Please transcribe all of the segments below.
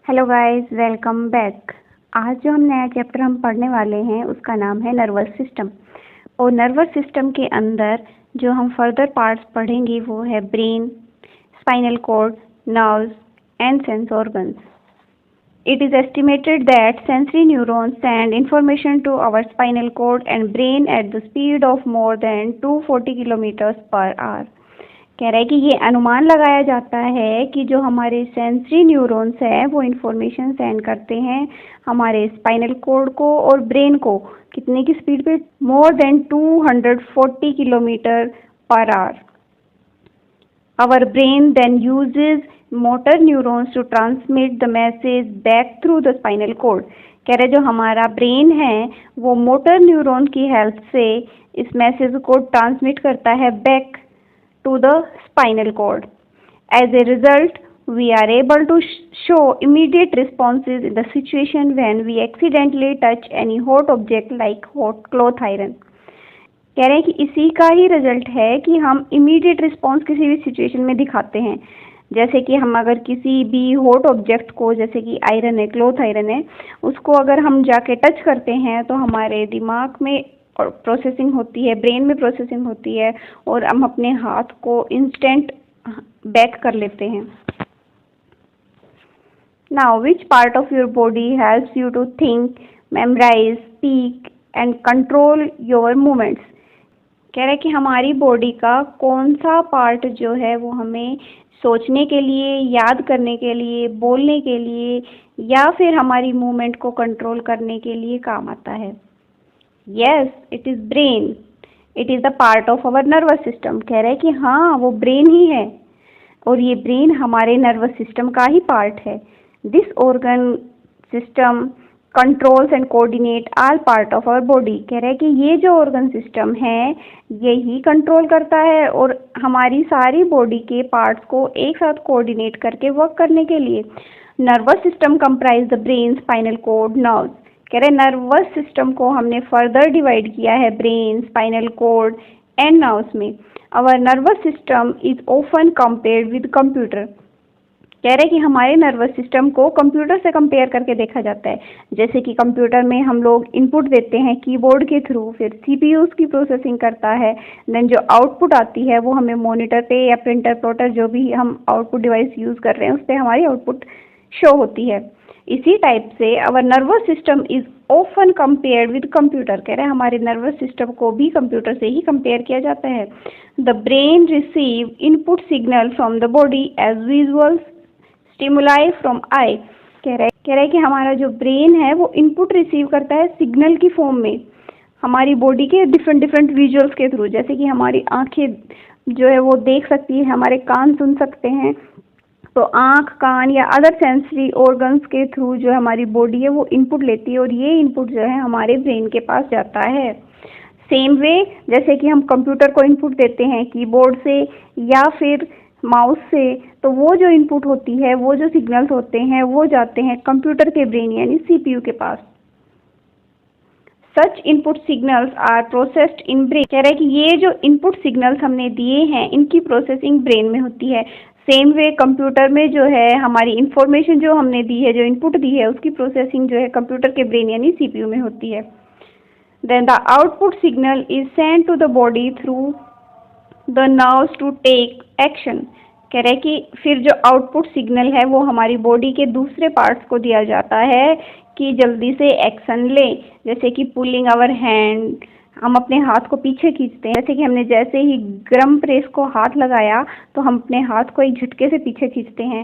Hello guys, welcome back. आज जो हम नया चैप्टर हम पढ़ने वाले हैं उसका नाम है नर्वस सिस्टम। और नर्वस सिस्टम के अंदर जो हम फर्दर पार्ट्स पढ़ेंगे वो है brain, spinal cord, nerves and sense organs. It is estimated that sensory neurons send information to our spinal cord and brain at the speed of more than 240 kilometers per hour। कह रहा है कि ये अनुमान लगाया जाता है कि जो हमारे सेंसरी न्यूरॉन्स हैं वो इंफॉर्मेशन सेंड करते हैं हमारे स्पाइनल कॉर्ड को और ब्रेन को कितने की स्पीड पे, more than 240 kilometre per hour. Our brain then uses motor neurons to transmit the message back through the spinal cord. कह रहे जो हमारा ब्रेन है वो मोटर न्यूरॉन की हेल्प से इस मैसेज को ट्रांसमिट करता है back to the spinal cord. As a result, we are able to show immediate responses in the situation when we accidentally touch any hot object like hot cloth iron। कह रहे हैं कि इसी का ही result है कि हम इमीडिएट रिस्पॉन्स किसी भी सिचुएशन में दिखाते हैं। जैसे कि हम अगर किसी भी हॉट ऑब्जेक्ट को, जैसे कि आयरन है, क्लॉथ आयरन है, उसको अगर हम जाके टच करते हैं तो हमारे दिमाग में और प्रोसेसिंग होती है, ब्रेन में प्रोसेसिंग होती है और हम अपने हाथ को इंस्टेंट बैक कर लेते हैं। Now which part of your body helps you to think, memorise, speak and control your movements. कह रहे हैं कि हमारी बॉडी का कौन सा पार्ट जो है वो हमें सोचने के लिए, याद करने के लिए, बोलने के लिए या फिर हमारी मूवमेंट को कंट्रोल करने के लिए काम आता है। Yes, it is brain. It is the part of our nervous system। कह रहे हैं कि हाँ, वो ब्रेन ही है और ये ब्रेन हमारे नर्वस सिस्टम का ही पार्ट है। This organ system controls and coordinate all part of our body. कह रहे हैं कि ये जो ऑर्गन सिस्टम है यही कंट्रोल करता है और हमारी सारी बॉडी के पार्ट्स को एक साथ कोऑर्डिनेट करके वर्क करने के लिए। Nervous system comprise the brain, spinal cord, nerves. कह रहे नर्वस सिस्टम को हमने फर्दर डिवाइड किया है brain, spinal cord and nerves में। Our nervous system is often compared with computer. कह रहे कि हमारे नर्वस सिस्टम को कंप्यूटर से कंपेयर करके देखा जाता है। जैसे कि कंप्यूटर में हम लोग इनपुट देते हैं कीबोर्ड के थ्रू, फिर सीपीयू उसकी प्रोसेसिंग करता है, देन जो आउटपुट आती है वो हमें मॉनिटर पे या प्रिंटर, प्लॉटर, जो भी हम आउटपुट डिवाइस यूज़ कर रहे हैं उस पर हमारी आउटपुट शो होती है। इसी टाइप से our nervous system is often compared with computer. कह रहे हैं हमारे नर्वस सिस्टम को भी कंप्यूटर से ही कंपेयर किया जाता है। The brain receive input signal from the body as visual stimuli from eye. कह रहे हैं कि हमारा जो ब्रेन है वो इनपुट रिसीव करता है सिग्नल की फॉर्म में हमारी बॉडी के डिफरेंट डिफरेंट विजुअल्स के थ्रू। जैसे कि हमारी आंखें जो है वो देख सकती है, हमारे कान सुन सकते हैं, तो आँख, कान या अदर सेंसरी ऑर्गन्स के थ्रू जो हमारी बॉडी है वो इनपुट लेती है और ये इनपुट जो है हमारे ब्रेन के पास जाता है। सेम वे जैसे कि हम कंप्यूटर को इनपुट देते हैं कीबोर्ड से या फिर माउस से, तो वो जो इनपुट होती है, वो जो सिग्नल्स होते हैं वो जाते हैं कंप्यूटर के ब्रेन यानी सीपीयू के पास। Such input signals are processed in brain. कह रहे हैं कि ये जो इनपुट सिग्नल्स हमने दिए हैं इनकी प्रोसेसिंग ब्रेन में होती है। सेम वे कंप्यूटर में जो है हमारी इंफॉर्मेशन जो हमने दी है, जो इनपुट दी है, उसकी प्रोसेसिंग जो है कंप्यूटर के ब्रेन यानी सीपीयू में होती है। Then the output signal is send to the body through the nerves to take action. कह रहे हैं कि फिर जो आउटपुट सिग्नल है वो हमारी बॉडी के दूसरे पार्ट्स को दिया जाता है कि जल्दी से एक्शन लें। जैसे कि पुलिंग आवर हैंड, हम अपने हाथ को पीछे खींचते हैं। जैसे कि हमने जैसे ही गरम प्रेस को हाथ लगाया तो हम अपने हाथ को एक झटके से पीछे खींचते हैं।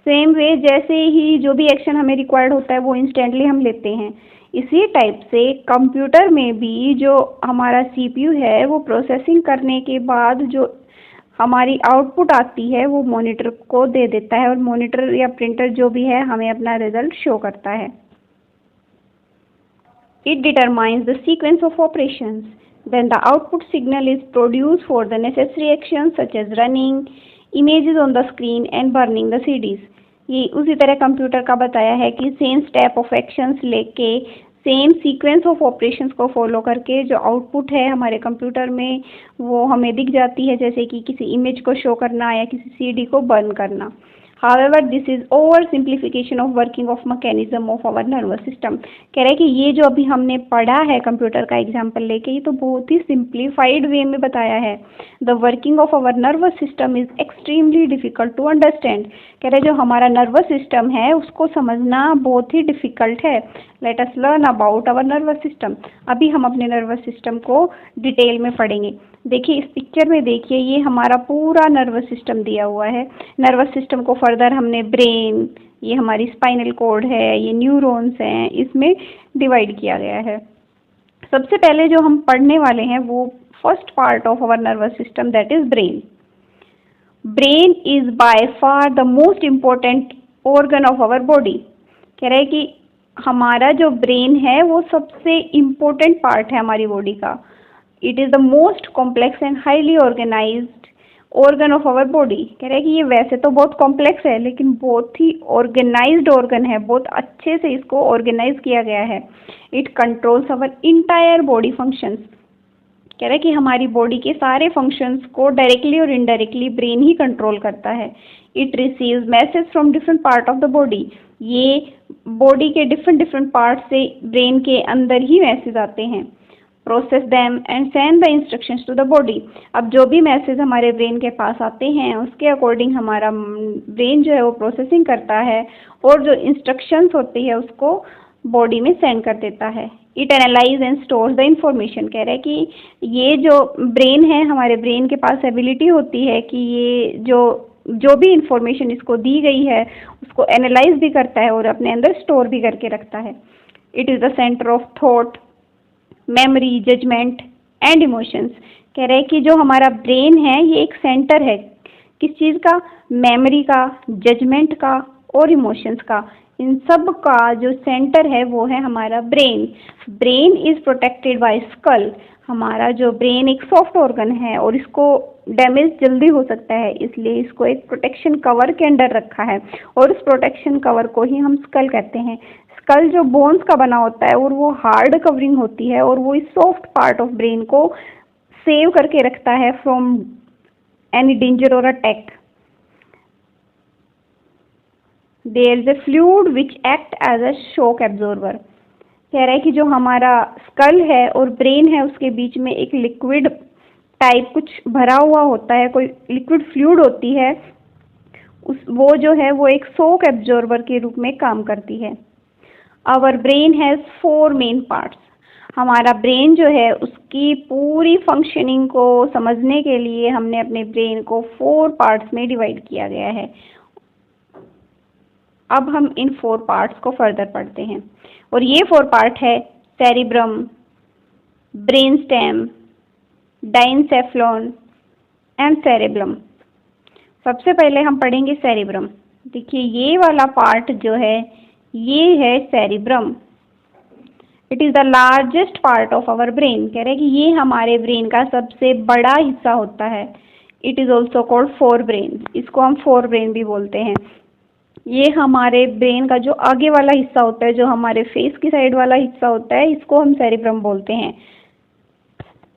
सेम वे जैसे ही जो भी एक्शन हमें रिक्वायर्ड होता है वो इंस्टेंटली हम लेते हैं। इसी टाइप से कंप्यूटर में भी जो हमारा सीपीयू है वो प्रोसेसिंग करने के बाद जो हमारी आउटपुट आती है वो मॉनिटर को दे देता है और मॉनिटर या प्रिंटर जो भी है हमें अपना रिजल्ट शो करता है। It determines the sequence of operations. Then the output signal is produced for the necessary actions such as running images on the screen and burning the CDs। ये उसी तरह कंप्यूटर का बताया है कि सेम स्टेप ऑफ एक्शंस लेके, same sequence of operations को follow करके जो आउटपुट है हमारे कंप्यूटर में वो हमें दिख जाती है। जैसे कि किसी इमेज को शो करना या किसी सीडी को बर्न करना। However, this is oversimplification of working of mechanism of our nervous system. कह रहे हैं कि ये जो अभी हमने पढ़ा है कंप्यूटर का एग्जाम्पल लेके, ये तो बहुत ही सिंप्लीफाइड वे में बताया है. The working of our nervous system is extremely difficult to understand. कह रहे जो हमारा नर्वस सिस्टम है उसको समझना बहुत ही डिफिकल्ट है. Let us learn about our nervous system. अभी हम अपने नर्वस सिस्टम को डिटेल में पढ़ेंगे. देखिए इस पिक्चर में, देखिए ये हमारा पूरा नर्वस सिस्टम दिया हुआ है. नर्वस सिस्टम को फर्दर हमने ब्रेन, ये हमारी स्पाइनल कॉर्ड है, ये न्यूरॉन्स हैं, इसमें डिवाइड किया गया है. सबसे पहले जो हम पढ़ने वाले हैं वो first part of our nervous system, that is brain. Brain is by far the most important organ of our body. कह रहे हैं कि हमारा जो ब्रेन है वो सबसे इम्पोर्टेंट पार्ट है हमारी बॉडी का. It is the most complex and highly organised organ of our body. कह रहे हैं कि ये वैसे तो बहुत कॉम्प्लेक्स है लेकिन बहुत ही ऑर्गेनाइज्ड ऑर्गन है, बहुत अच्छे से इसको ऑर्गेनाइज किया गया है. It controls our entire body functions. कह रहे हैं कि हमारी बॉडी के सारे फंक्शंस को डायरेक्टली और इनडायरेक्टली ब्रेन ही कंट्रोल करता है. It receives message from different part of the body. ये बॉडी के डिफरेंट पार्ट से ब्रेन के अंदर ही मैसेज आते हैं. Process them and send the instructions to the body. अब जो भी मैसेज हमारे ब्रेन के पास आते हैं उसके अकॉर्डिंग हमारा ब्रेन जो है वो प्रोसेसिंग करता है और जो इंस्ट्रक्शंस होती है उसको बॉडी में सेंड कर देता है. It analyse and stores the information. कह रहे हैं कि ये जो ब्रेन है, हमारे ब्रेन के पास एबिलिटी होती है कि ये जो भी इंफॉर्मेशन इसको दी गई है उसको एनालाइज भी करता है और अपने अंदर स्टोर भी करके रखता है. It is the centre of thought, memory, judgement and emotions. कह रहे हैं कि जो हमारा ब्रेन है ये एक सेंटर है. किस चीज़ का? मेमोरी का, जजमेंट का और इमोशंस का. इन सब का जो सेंटर है वो है हमारा brain. Brain is protected by skull. हमारा जो ब्रेन एक सॉफ्ट ऑर्गन है और इसको डैमेज जल्दी हो सकता है, इसलिए इसको एक प्रोटेक्शन कवर के अंडर रखा है और उस प्रोटेक्शन कवर को ही हम स्कल कहते हैं. स्कल जो बोन्स का बना होता है और वो हार्ड कवरिंग होती है और वो इस सॉफ्ट पार्ट ऑफ ब्रेन को सेव करके रखता है फ्रॉम एनी डेंजर और attack. There is a fluid which act as a shock absorber. कह रहा है कि जो हमारा स्कल है और ब्रेन है उसके बीच में एक लिक्विड टाइप कुछ भरा हुआ होता है, कोई लिक्विड फ्लूइड होती है. वो जो है वो एक शॉक एब्जॉर्बर के रूप में काम करती है. Our brain has 4 main parts. हमारा ब्रेन जो है उसकी पूरी फंक्शनिंग को समझने के लिए हमने अपने ब्रेन को 4 पार्ट्स में डिवाइड किया गया है. अब हम इन 4 पार्ट्स को फर्दर पढ़ते हैं और ये 4 पार्ट है cerebrum, brain stem, diencephalon and cerebrum. सबसे पहले हम पढ़ेंगे सेरिब्रम. देखिए ये वाला पार्ट जो है ये है cerebrum. It is the largest part of our brain. कह रहे हैं कि ये हमारे ब्रेन का सबसे बड़ा हिस्सा होता है. It is also called fore brain. इसको हम फोर ब्रेन भी बोलते हैं. ये हमारे ब्रेन का जो आगे वाला हिस्सा होता है, जो हमारे फेस की साइड वाला हिस्सा होता है, इसको हम सेरिब्रम बोलते हैं.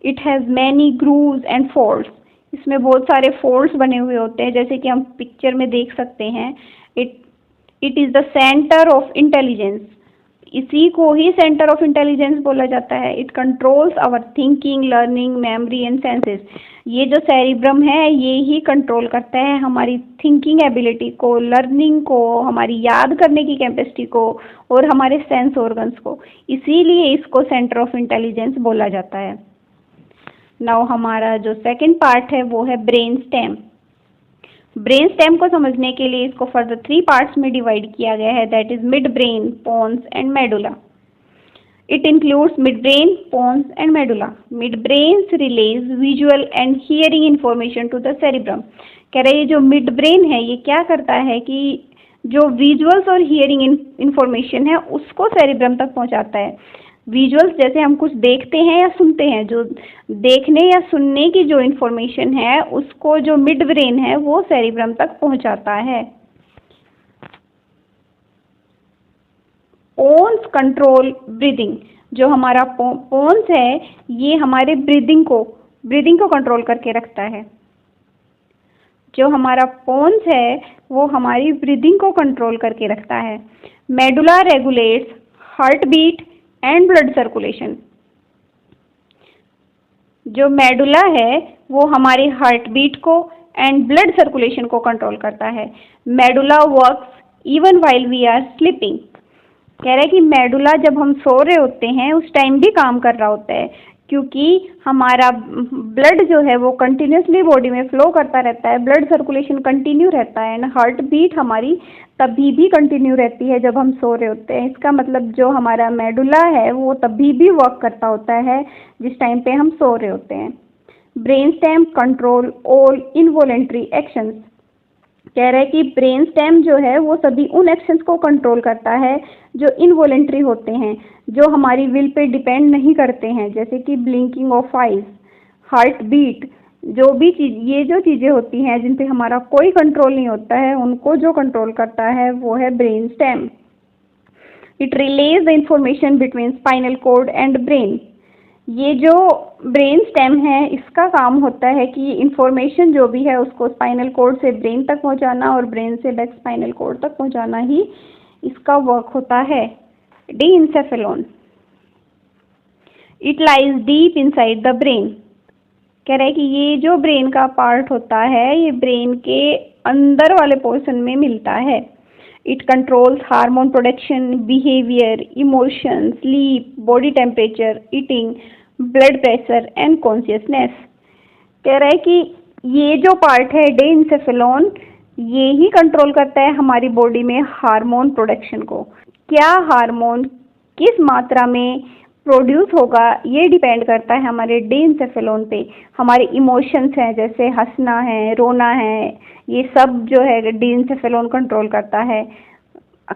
It has many grooves and folds. इसमें बहुत सारे फोल्ड्स बने हुए होते हैं जैसे कि हम पिक्चर में देख सकते हैं. It is the centre of intelligence. इसी को ही सेंटर ऑफ इंटेलिजेंस बोला जाता है. It controls our thinking, learning, memory and senses. ये जो सेरिब्रम है ये ही कंट्रोल करता है हमारी थिंकिंग एबिलिटी को, लर्निंग को, हमारी याद करने की कैपेसिटी को और हमारे सेंस ऑर्गन्स को. इसीलिए इसको सेंटर ऑफ इंटेलिजेंस बोला जाता है. नाउ हमारा जो सेकंड पार्ट है वो है ब्रेन स्टेम. ब्रेन स्टेम को समझने के लिए इसको फर्दर 3 पार्ट्स में डिवाइड किया गया है, that is mid brain, pons and medulla. It includes mid brain, pons and medulla. Mid brain relays visual and hearing information to the cerebrum. कह रहे हैं जो मिड ब्रेन है ये क्या करता है कि जो विजुअल्स और हियरिंग इंफॉर्मेशन है उसको सेरिब्रम तक पहुंचाता है. विजुअल्स जैसे हम कुछ देखते हैं या सुनते हैं, जो देखने या सुनने की जो इन्फॉर्मेशन है उसको जो मिड ब्रेन है वो सेरिब्रम तक पहुंचाता है. Pons control breathing. जो हमारा पोन्स है ये हमारे ब्रीदिंग को कंट्रोल करके रखता है. जो हमारा पोन्स है वो हमारी ब्रीदिंग को कंट्रोल करके रखता है। Medulla regulates heart beat and blood circulation. जो मेडुला है वो हमारी हार्ट बीट को एंड ब्लड सर्कुलेशन को कंट्रोल करता है। Medulla works even while we are sleeping. कह रहे हैं कि मेडुला जब हम सो रहे होते हैं उस टाइम भी काम कर रहा होता है, क्योंकि हमारा ब्लड जो है वो कंटिन्यूसली बॉडी में फ्लो करता रहता है, ब्लड सर्कुलेशन कंटिन्यू रहता है एंड हार्ट बीट हमारी तभी भी कंटिन्यू रहती है जब हम सो रहे होते हैं। इसका मतलब जो हमारा मेडुला है वो तभी भी वर्क करता होता है जिस टाइम पे हम सो रहे होते हैं। Brain stem control all involuntary actions. कह रहा है कि ब्रेन स्टेम जो है वो सभी उन एक्शंस को कंट्रोल करता है जो इनवॉलेंट्री होते हैं, जो हमारी विल पे डिपेंड नहीं करते हैं, जैसे कि blinking of eyes, heart beat, जो भी चीज, ये जो चीज़ें होती हैं जिन पे हमारा कोई कंट्रोल नहीं होता है, उनको जो कंट्रोल करता है वो है brain stem. It relays the information between spinal cord and brain. ये जो ब्रेन स्टेम है इसका काम होता है कि इंफॉर्मेशन जो भी है उसको स्पाइनल कॉर्ड से ब्रेन तक पहुंचाना और ब्रेन से बैक स्पाइनल कॉर्ड तक पहुंचाना ही इसका वर्क होता है। Diencephalon, it lies deep inside the brain. कह रहे हैं कि ये जो ब्रेन का पार्ट होता है ये ब्रेन के अंदर वाले पोर्शन में मिलता है। It controls hormone production, behaviour, emotion, sleep, body temperature, eating, blood pressure and consciousness. कह रहा है कि ये जो पार्ट है डीएंसेफेलॉन ये ही कंट्रोल करता है हमारी बॉडी में हार्मोन प्रोडक्शन को। क्या हार्मोन किस मात्रा में प्रोड्यूस होगा ये डिपेंड करता है हमारे डीएंसेफेलॉन पे। हमारे इमोशंस हैं जैसे हंसना है, रोना है, ये सब जो है डीएंसेफेलॉन कंट्रोल करता है।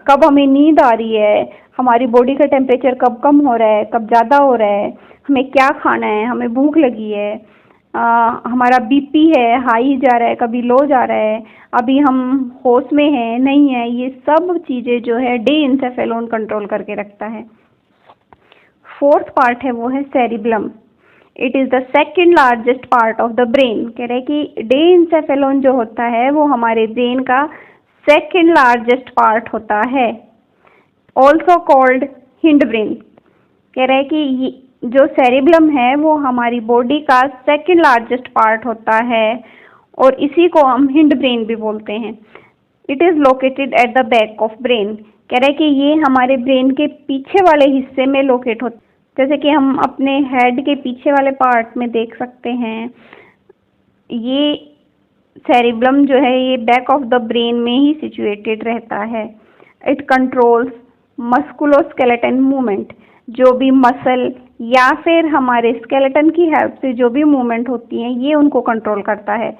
कब हमें नींद आ रही है, हमारी बॉडी का टेम्परेचर कब कम हो रहा है, कब ज़्यादा हो रहा है, हमें क्या खाना है, हमें भूख लगी है, हमारा बीपी है, हाई जा रहा है, कभी लो जा रहा है, अभी हम होश में हैं नहीं है, ये सब चीज़ें जो है डीएंसेफेलॉन कंट्रोल करके रखता है। फोर्थ पार्ट है वो है cerebellum. It is the second largest part of the brain. कह रहे हैं कि डीएंसेफेलॉन जो होता है वो हमारे ब्रेन का सेकेंड लार्जेस्ट पार्ट होता है, ऑल्सो कॉल्ड हिंड ब्रेन। कह रहे हैं कि जो सेरिब्लम है वो हमारी बॉडी का सेकेंड लार्जेस्ट पार्ट होता है और इसी को हम हिंड ब्रेन भी बोलते हैं। It is located at the back of brain. कह रहे हैं कि ये हमारे ब्रेन के पीछे वाले हिस्से में लोकेट होता है, जैसे कि हम अपने हेड के पीछे वाले पार्ट में देख सकते हैं। ये सेरिब्लम जो है ये बैक ऑफ द ब्रेन में ही सिचुएटेड रहता है। It controls musculoskeleton movement. जो भी मसल या फिर हमारे स्केलेटन की हेल्प से जो भी मूवमेंट होती हैं ये उनको कंट्रोल करता है,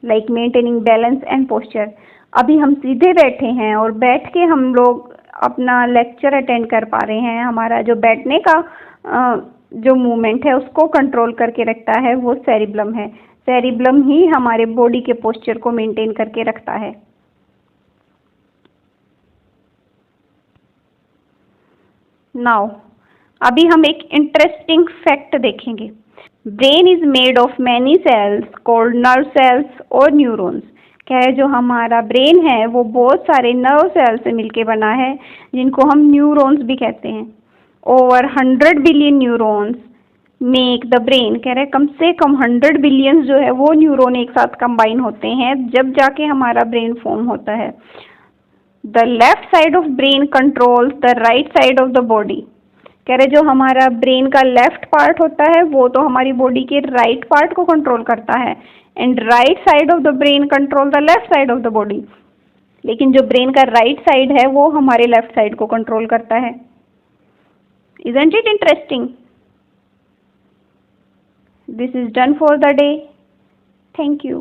like maintaining balance and posture. अभी हम सीधे बैठे हैं और बैठ के हम लोग अपना लेक्चर अटेंड कर पा रहे हैं, हमारा जो बैठने का जो मूवमेंट है उसको कंट्रोल करके रखता है वो सेरिब्लम है। सेरिब्लम ही हमारे बॉडी के पोस्चर को मेंटेन करके रखता है। नाउ अभी हम एक इंटरेस्टिंग फैक्ट देखेंगे। Brain is made of many cells called nerve cells और न्यूरॉन्स। क्या है, जो हमारा ब्रेन है वो बहुत सारे नर्व सेल से मिलके बना है जिनको हम न्यूरॉन्स भी कहते हैं। Over 100 billion neurons make the brain. कह रहे हैं कम से कम 100 बिलियन जो है वो न्यूरॉन एक साथ कंबाइन होते हैं जब जाके हमारा ब्रेन फॉर्म होता है। The left side of brain controls the right side of the body. कह रहे जो हमारा ब्रेन का लेफ्ट पार्ट होता है वो तो हमारी बॉडी के राइट पार्ट को कंट्रोल करता है and right side of the brain control the left side of the body. लेकिन जो ब्रेन का राइट साइड है वो हमारे लेफ्ट साइड को कंट्रोल करता है। Isn't it interesting? This is done for the day. Thank you.